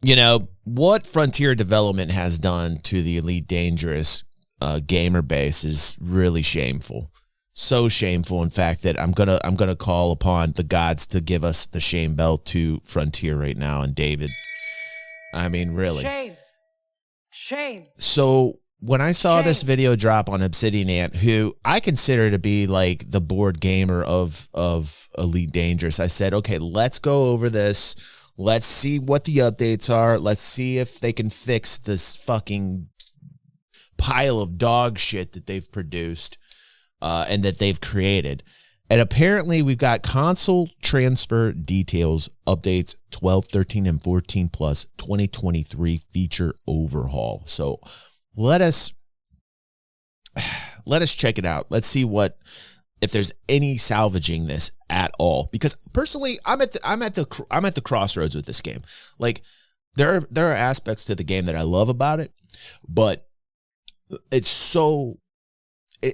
you know, what Frontier Development has done to the Elite Dangerous gamer base is really shameful. So shameful, in fact, that I'm gonna call upon the gods to give us the shame belt to Frontier right now. And David, I mean, really, shame. So when I saw this video drop on Obsidian Ant, who I consider to be like the board gamer of Elite Dangerous, I said, okay, let's go over this. Let's see what the updates are. Let's see if they can fix this fucking pile of dog shit that they've produced and that they've created. And apparently we've got console transfer details, updates 12, 13, and 14 plus 2023 feature overhaul. So let us check it out. Let's see if there's any salvaging this at all. Because personally, I'm at the crossroads with this game. Like there are aspects to the game that I love about it, but it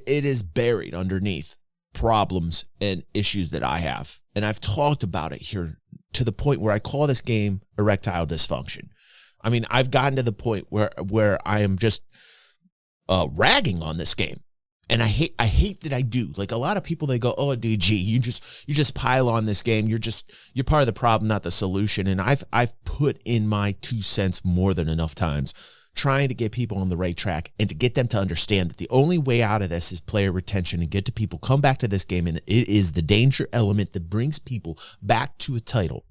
is buried underneath problems and issues that I have. And I've talked about it here to the point where I call this game erectile dysfunction. I mean, I've gotten to the point where I am just ragging on this game. And I hate that I do. Like a lot of people, they go, "Oh, DG, you just pile on this game. You're part of the problem, not the solution." And I've put in my 2 cents more than enough times trying to get people on the right track and to get them to understand that the only way out of this is player retention and get to people come back to this game. And it is the danger element that brings people back to a title.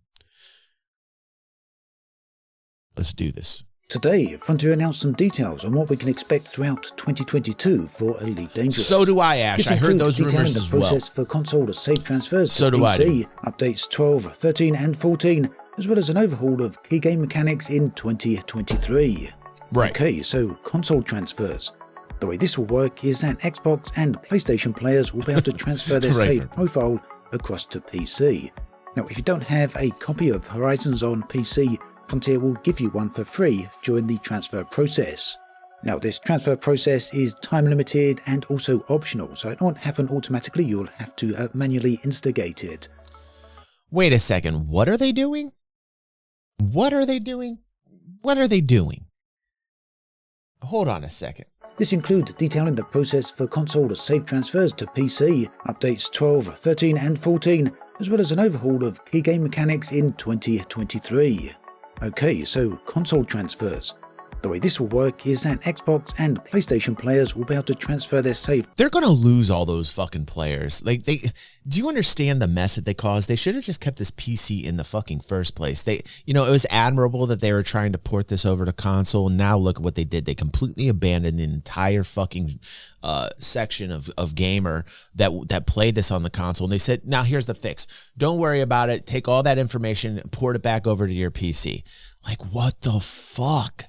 Let's do this. Today, Frontier announced some details on what we can expect throughout 2022 for Elite Dangerous. So do I, Ash. I heard those rumors as well. The process for console to save transfers so to do PC, I. Updates 12, 13, and 14, as well as an overhaul of key game mechanics in 2023. Right. Okay, so console transfers. The way this will work is that Xbox and PlayStation players will be able to transfer their saved profile across to PC. Now, if you don't have a copy of Horizons on PC, Frontier will give you one for free during the transfer process. Now, this transfer process is time limited and also optional, so it won't happen automatically. You'll have to manually instigate it. Wait a second. What are they doing? What are they doing? What are they doing? Hold on a second. This includes detailing the process for console to save transfers to PC, updates 12, 13, and 14, as well as an overhaul of key game mechanics in 2023. Okay, so console transfers. The way this will work is that Xbox and PlayStation players will be able to transfer their save. They're going to lose all those fucking players. Like do you understand the mess that they caused? They should have just kept this PC in the fucking first place. It was admirable that they were trying to port this over to console. And now look at what they did. They completely abandoned the entire fucking section of gamer that played this on the console. And they said, now here's the fix. Don't worry about it. Take all that information, port it back over to your PC. Like, what the fuck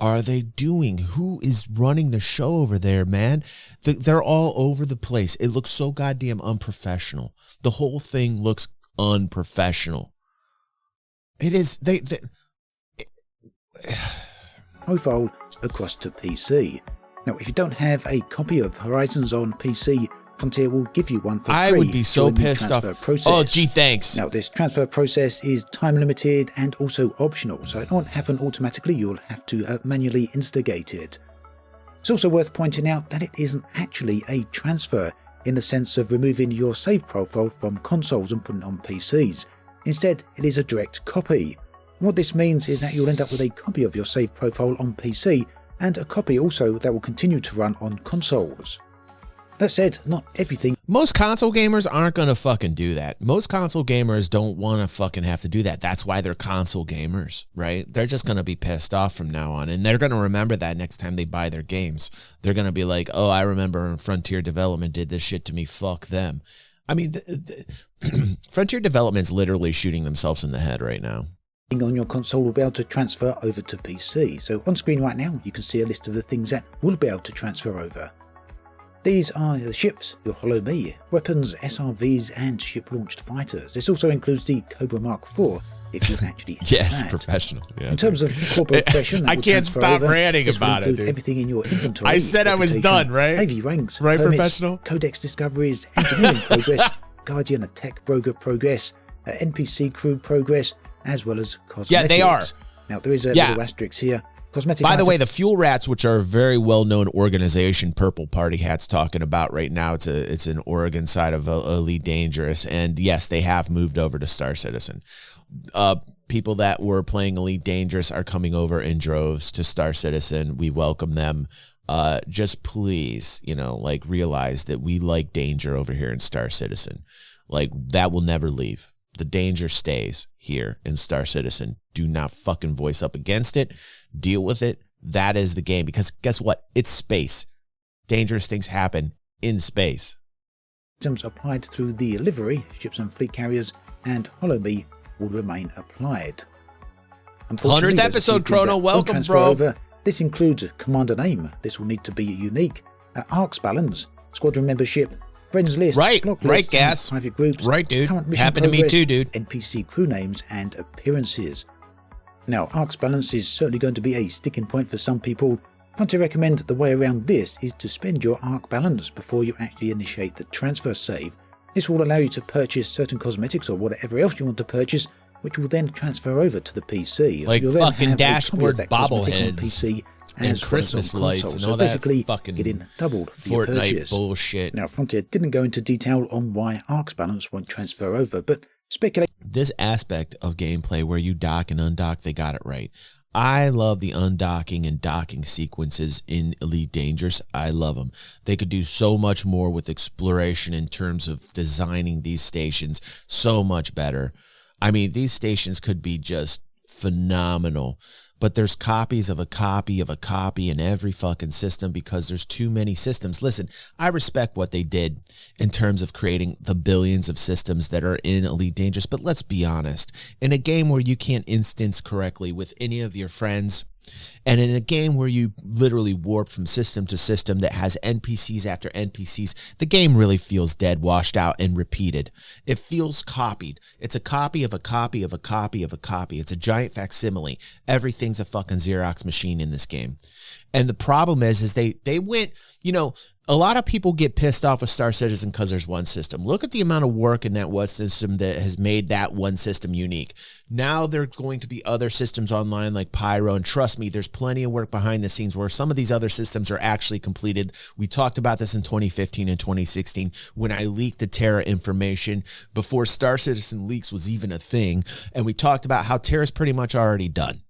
are they doing? Who is running the show over there, man? They're all over the place. It looks so goddamn unprofessional. The whole thing looks unprofessional. It is. Profile across to PC. Now, if you don't have a copy of Horizons on PC, Frontier will give you one for free. I would be so pissed off. Oh, gee, thanks. Now, this transfer process is time limited and also optional, so it won't happen automatically. You'll have to manually instigate it. It's also worth pointing out that it isn't actually a transfer in the sense of removing your save profile from consoles and putting it on PCs. Instead, it is a direct copy. What this means is that you'll end up with a copy of your save profile on PC and a copy also that will continue to run on consoles. That said, not everything. Most console gamers aren't going to fucking do that. Most console gamers don't want to fucking have to do that. That's why they're console gamers, right? They're just going to be pissed off from now on. And they're going to remember that next time they buy their games. They're going to be like, oh, I remember when Frontier Development did this shit to me. Fuck them. I mean, Frontier Development's literally shooting themselves in the head right now. On your console will be able to transfer over to PC. So on screen right now, you can see a list of the things that will be able to transfer over. These are the ships, your Hollow Me, weapons, SRVs, and ship-launched fighters. This also includes the Cobra Mark IV, if you can actually yes, that. Professional. Yeah, in terms of corporate progression, I can't stop ranting about it, dude. Everything in your inventory. I said I was done, right? Navy ranks, right, permits, professional? Codex discoveries, engineering progress, Guardian attack broker progress, NPC crew progress, as well as cosmetics. Yeah, they are. Now, there is a Yeah. little asterisk here. Cosmetic By the item- way, the Fuel Rats, which are a very well-known organization, Purple Party Hat's talking about right now, it's an Oregon side of Elite Dangerous, and yes, they have moved over to Star Citizen. People that were playing Elite Dangerous are coming over in droves to Star Citizen. We welcome them. Just please, like, realize that we like danger over here in Star Citizen. Like, that will never leave. The danger stays here in Star Citizen. Do not fucking voice up against it. Deal with it. That is the game. Because guess what? It's space. Dangerous things happen in space. items applied through the livery, ships and fleet carriers, and Hollow Me will remain applied. 100th Unfortunately, there's a few episode, things Chrono. that won't Welcome, transfer bro. over. This includes Commander Name. This will need to be unique. Arcs balance, squadron membership, friends list, Right, block right, lists, Gas. private groups, Right, dude. current mission Happened to me progress, too, dude. NPC crew names and appearances. Now, Arcs balance is certainly going to be a sticking point for some people. If I want to recommend, the way around this is to spend your Arc balance before you actually initiate the transfer save. This will allow you to purchase certain cosmetics or whatever else you want to purchase, which will then transfer over to the PC. Like You'll then fucking have a copy of dashboard that cosmetic on bobbleheads PC and as well as on Christmas lights console. and So all that basically, fucking getting doubled for your Fortnite purchase. bullshit. Now, Frontier didn't go into detail on why Arcs balance won't transfer over, but speculate. This aspect of gameplay where you dock and undock, they got it right. I love the undocking and docking sequences in Elite Dangerous. I love them. They could do so much more with exploration in terms of designing these stations so much better. I mean, these stations could be just phenomenal. But there's copies of a copy of a copy in every fucking system because there's too many systems. Listen, I respect what they did in terms of creating the billions of systems that are in Elite Dangerous, but let's be honest. In a game where you can't instance correctly with any of your friends, and in a game where you literally warp from system to system that has NPCs after NPCs, the game really feels dead, washed out, and repeated. It feels copied. It's a copy of a copy of a copy of a copy. It's a giant facsimile. Everything's a fucking Xerox machine in this game. And the problem is they went, a lot of people get pissed off with Star Citizen because there's one system. Look at the amount of work in that one system that has made that one system unique. Now there's going to be other systems online like Pyro, and trust me, there's plenty of work behind the scenes where some of these other systems are actually completed. We talked about this in 2015 and 2016 when I leaked the Terra information before Star Citizen leaks was even a thing, and we talked about how Terra's pretty much already done.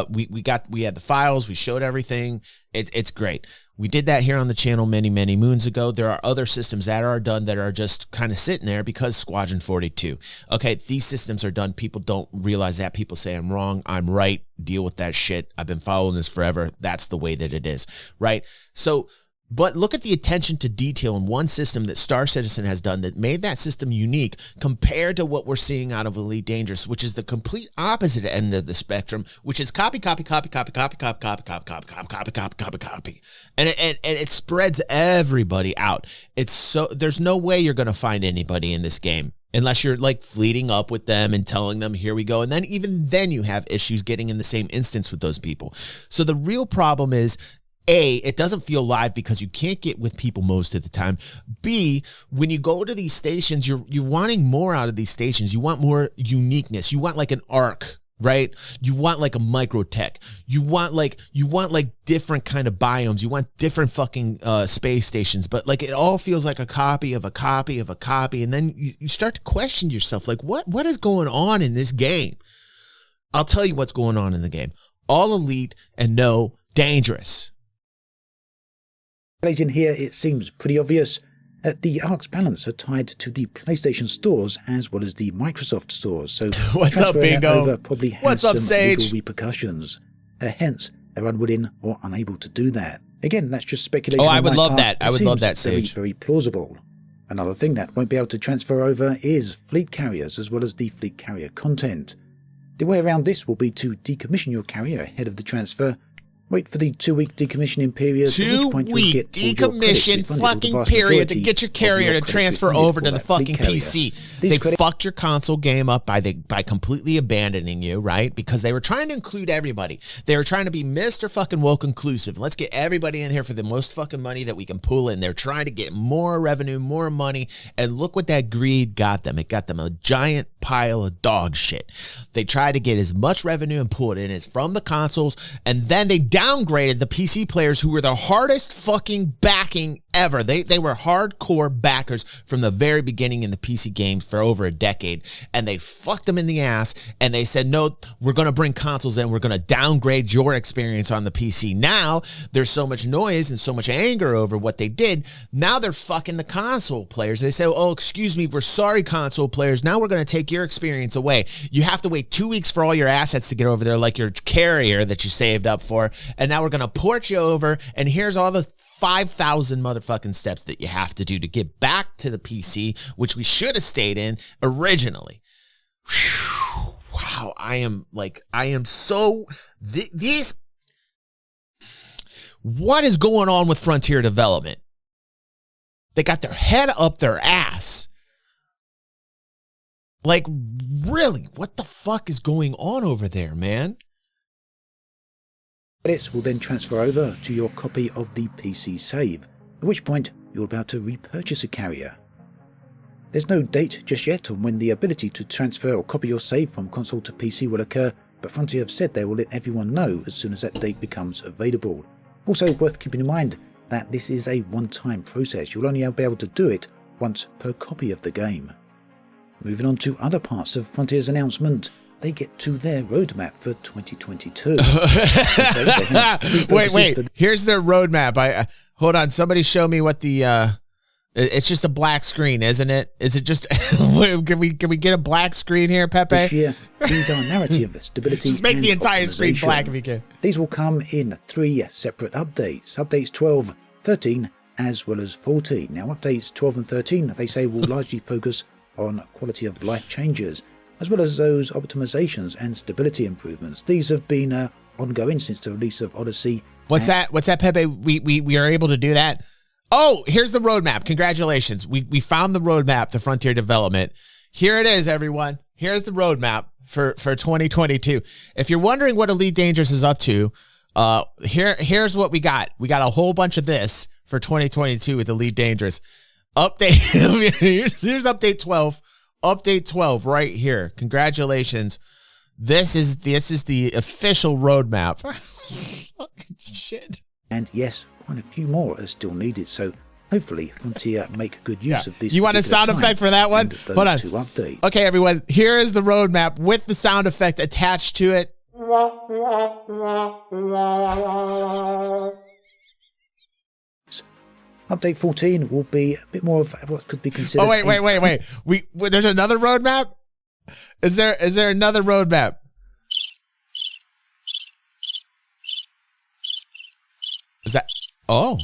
We had the files, we showed everything. It's great. We did that here on the channel many moons ago. There are other systems that are done that are just kind of sitting there because Squadron 42. Okay, these systems are done. People don't realize that. People say I'm wrong, I'm right. Deal with that shit. I've been following this forever. That's the way that it is, right? So, but look at the attention to detail in one system that Star Citizen has done that made that system unique compared to what we're seeing out of Elite Dangerous, which is the complete opposite end of the spectrum, which is copy. And it spreads everybody out. There's no way you're going to find anybody in this game unless you're like fleeting up with them and telling them, here we go. And then even then you have issues getting in the same instance with those people. So the real problem is, A, it doesn't feel live because you can't get with people most of the time. B, when you go to these stations, you're wanting more out of these stations. You want more uniqueness. You want like an arc, right? You want like a microtech. You want like different kind of biomes. You want different fucking space stations. But like it all feels like a copy of a copy of a copy. And then you start to question yourself, like what is going on in this game? I'll tell you what's going on in the game. All Elite and no Dangerous. In here, it seems pretty obvious that the Arc's balance are tied to the PlayStation stores as well as the Microsoft stores. So What's up, transferring that Bingo? over probably has What's up, some Sage? legal repercussions. Hence, they're unwilling or unable to do that. Again, that's just speculation. Oh, I on would my love part. that. I It would love seems that, very, Sage. very plausible. Another thing that won't be able to transfer over is fleet carriers as well as the fleet carrier content. The way around this will be to decommission your carrier ahead of the transfer, Wait for the 2-week decommissioning period. 2-week decommission fucking period to get your carrier to transfer over to the fucking PC. They fucked your console game up by completely abandoning you, right? Because they were trying to include everybody. They were trying to be Mr. fucking woke inclusive. Let's get everybody in here for the most fucking money that we can pull in. They're trying to get more revenue, more money, and look what that greed got them. It got them a giant pile of dog shit. They tried to get as much revenue and pull it in as from the consoles, and then they downgraded the PC players who were the hardest fucking backing ever. They were hardcore backers from the very beginning in the PC games for over a decade, and they fucked them in the ass, and they said, no, we're going to bring consoles in. We're going to downgrade your experience on the PC. Now, there's so much noise and so much anger over what they did. Now they're fucking the console players. They say, oh, excuse me, we're sorry, console players. Now we're going to take your experience away. You have to wait 2 weeks for all your assets to get over there, like your carrier that you saved up for, and now we're going to port you over, and here's all the 5,000 motherfucking steps that you have to do to get back to the PC, which we should have stayed in originally. Whew. Wow, I am so, these, what is going on with Frontier Development? They got their head up their ass. Like, really, what the fuck is going on over there, man? Credits will then transfer over to your copy of the PC save, at which point you're about to repurchase a carrier. There's no date just yet on when the ability to transfer or copy your save from console to PC will occur, but Frontier have said they will let everyone know as soon as that date becomes available. Also worth keeping in mind that this is a one-time process. You'll only be able to do it once per copy of the game. Moving on to other parts of Frontier's announcement, they get to their roadmap for 2022. Wait. Here's their roadmap. Hold on. Somebody show me what the. It's just a black screen, isn't it? Is it just? Can we get a black screen here, Pepe? This year, these are narrative, stability, just make and the entire screen black if you can. These will come in 3 separate updates: updates 12, 13, as well as 14. Now, updates 12 and 13, they say, will largely focus on quality of life changes, as well as those optimizations and stability improvements. These have been ongoing since the release of Odyssey. What's that, Pepe? We are able to do that? Oh, here's the roadmap. Congratulations. We found the roadmap, the Frontier Development. Here it is, everyone. Here's the roadmap for 2022. If you're wondering what Elite Dangerous is up to, here's what we got. We got a whole bunch of this for 2022 with Elite Dangerous. Update. Here's update 12. Update 12 right here. Congratulations. This is the official roadmap. Fucking shit. And yes, quite a few more are still needed, so hopefully Frontier make good use of this. You want a sound effect for that one? Hold on. Okay, everyone. Here is the roadmap with the sound effect attached to it. Update 14 will be a bit more of what could be considered. Oh, wait. There's another roadmap? Is there another roadmap? Is that? Oh,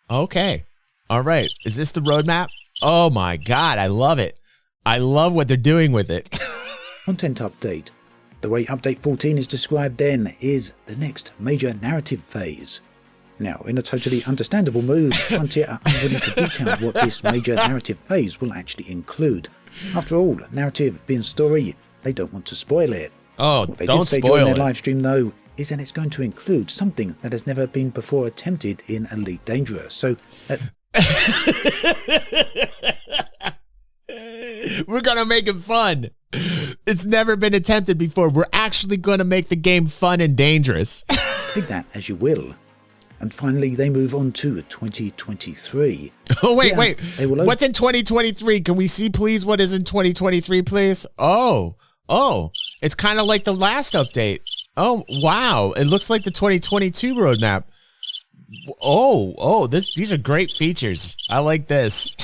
okay. All right. Is this the roadmap? Oh my God. I love it. I love what they're doing with it. Content update. The way update 14 is described then is the next major narrative phase. Now, in a totally understandable move, Frontier are unwilling to detail what this major narrative phase will actually include. After all, narrative being story, they don't want to spoil it. Oh, what they don't did say spoil during it. their live stream, though, is that it's going to include something that has never been before attempted in Elite Dangerous. So, we're going to make it fun. It's never been attempted before. We're actually going to make the game fun and dangerous. Take that as you will. And finally, they move on to 2023. Oh, wait. What's in 2023? Can we see, please, what is in 2023, please? Oh, it's kind of like the last update. Oh, wow. It looks like the 2022 roadmap. Oh, these are great features. I like this.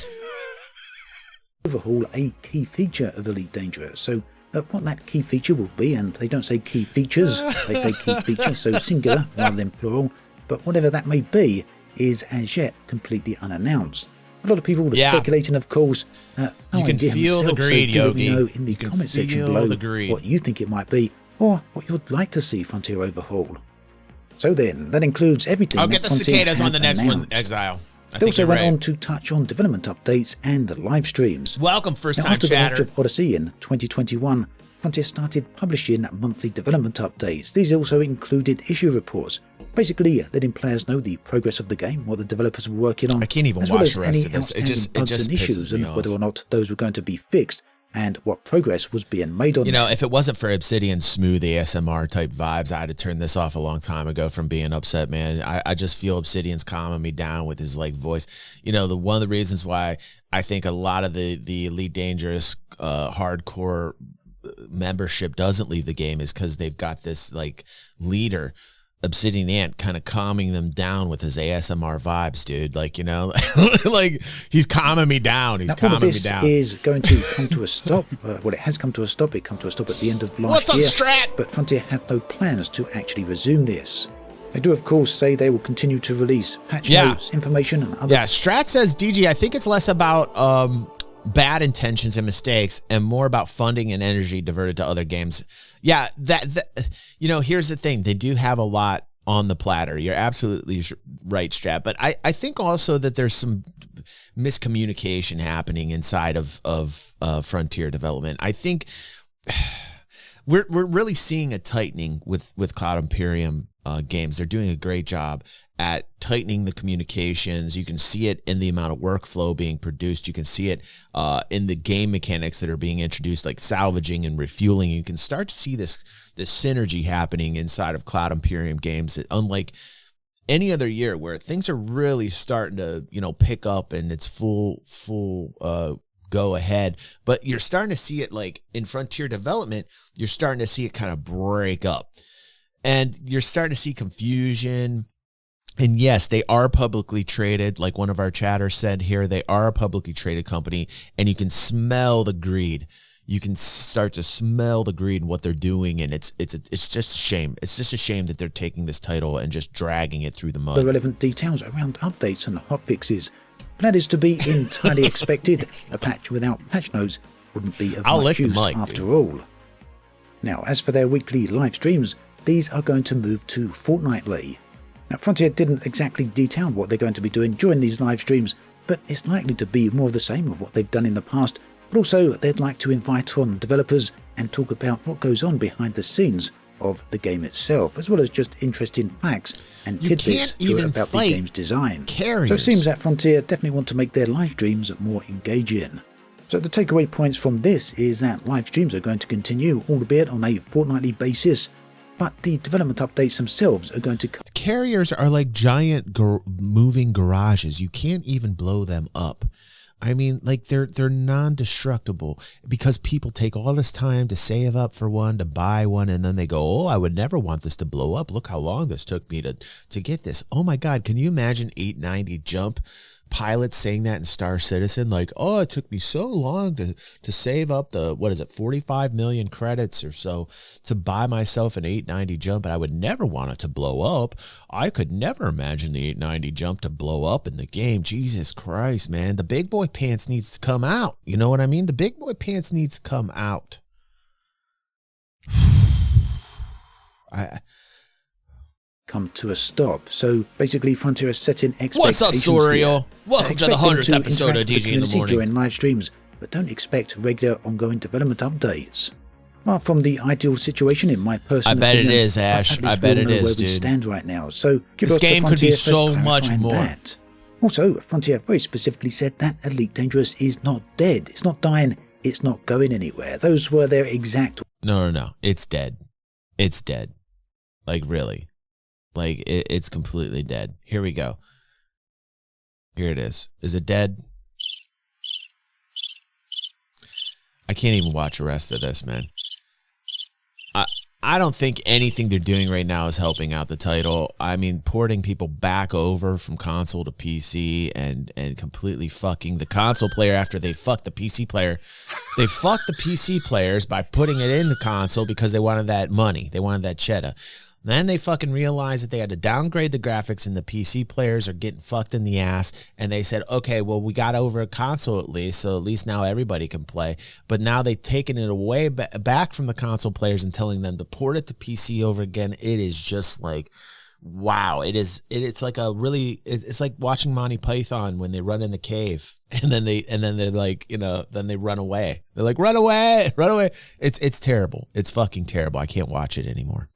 Overhaul a key feature of Elite Dangerous. So what that key feature will be, and they don't say key features, they say key feature, so singular rather than plural. But whatever that may be is as yet completely unannounced. A lot of people are speculating, of course. You can feel the greed, so let me Yogi. know in the comment section below what you think it might be, or what you'd like to see Frontier overhaul. So then, that includes everything. I'll get the Frontier cicadas on had the next one, announced. Exile. They also went on to touch on development updates and live streams. Welcome, first-time After the launch chatter. of Odyssey in 2021, Frontier started publishing monthly development updates. These also included issue reports, basically letting players know the progress of the game, what the developers were working on, I can't even as well watch as the rest any of this. It outstanding bugs and pisses issues, me and off. whether or not those were going to be fixed, and what progress was being made on You know, if it wasn't for Obsidian's smooth ASMR type vibes, I'd have turned this off a long time ago from being upset, man. I just feel Obsidian's calming me down with his like voice. You know, one of the reasons why I think a lot of the Elite Dangerous hardcore membership doesn't leave the game is because they've got this like leader, Obsidian Ant, kind of calming them down with his ASMR vibes, dude. Like, you know, like he's calming me down. He's calming me down. All of this is going to come to a stop. Well, it has come to a stop. It came to a stop at the end of last year. What's up, Strat? But Frontier have no plans to actually resume this. They do, of course, say they will continue to release patch notes, information, and other... Yeah, Strat says, DG, I think it's less about bad intentions and mistakes and more about funding and energy diverted to other games. Yeah, that you know, here's the thing. They do have a lot on the platter. You're absolutely right, Strat. But I think also that there's some miscommunication happening inside of Frontier development. I think we're really seeing a tightening with Cloud Imperium games. They're doing a great job at tightening the communications. You can see it in the amount of workflow being produced. You can see it in the game mechanics that are being introduced, like salvaging and refueling. You can start to see this synergy happening inside of Cloud Imperium games that, unlike any other year, where things are really starting to, you know, pick up and it's full go ahead. But you're starting to see it, like in Frontier development, you're starting to see it kind of break up. And you're starting to see confusion. And yes, they are publicly traded. Like one of our chatters said here, they are a publicly traded company, and you can smell the greed. You can start to smell the greed in what they're doing, and it's just a shame. It's just a shame that they're taking this title and just dragging it through the mud. The relevant details around updates and hotfixes. That is to be entirely expected. A patch without patch notes wouldn't be of much use after all. Now, as for their weekly live streams, these are going to move to fortnightly. Now, Frontier didn't exactly detail what they're going to be doing during these live streams, but it's likely to be more of the same of what they've done in the past. But also, they'd like to invite on developers and talk about what goes on behind the scenes of the game itself, as well as just interesting facts and tidbits about the game's design. So it seems that Frontier definitely want to make their live streams more engaging. So the takeaway points from this is that live streams are going to continue, albeit on a fortnightly basis, but the development updates themselves are going to... Carriers are like giant moving garages. You can't even blow them up. I mean, like they're non-destructible because people take all this time to save up for one, to buy one, and then they go, oh, I would never want this to blow up. Look how long this took me to get this. Oh my God, can you imagine 890 jump pilots saying that in Star Citizen? Like, oh, it took me so long to save up the, what is it, 45 million credits or so to buy myself an 890 jump, and I would never want it to blow up. I could never imagine the 890 jump to blow up in the game. Jesus Christ, man. The big boy pants needs to come out. You know what I mean? The big boy pants needs to come out. come to a stop. So basically, Frontier is setting expectations. What's up, Soriel? Welcome to the 100th episode of DG in the Morning. During live streams, but don't expect regular ongoing development updates. Well, from the ideal situation, in my personal opinion, I bet it is, Ash. I bet it is, where dude. we stand right now. So this game could be so much more. That. Also, Frontier very specifically said that Elite Dangerous is not dead. It's not dying. It's not going anywhere. Those were their exact... No. It's dead. It's dead. Like, really. Like, it's completely dead. Here we go. Here it is. Is it dead? I can't even watch the rest of this, man. I don't think anything they're doing right now is helping out the title. I mean, porting people back over from console to PC and completely fucking the console player after they fucked the PC player. They fucked the PC players by putting it in the console because they wanted that money. They wanted that cheddar. Then they fucking realized that they had to downgrade the graphics and the PC players are getting fucked in the ass. And they said, okay, well, we got over a console at least, so at least now everybody can play. But now they've taken it away back from the console players and telling them to port it to PC over again. It is just like wow, it's like a really, it's like watching Monty Python when they run in the cave and then they're like, you know, then they run away. They're like, run away, run away. It's terrible. It's fucking terrible. I can't watch it anymore.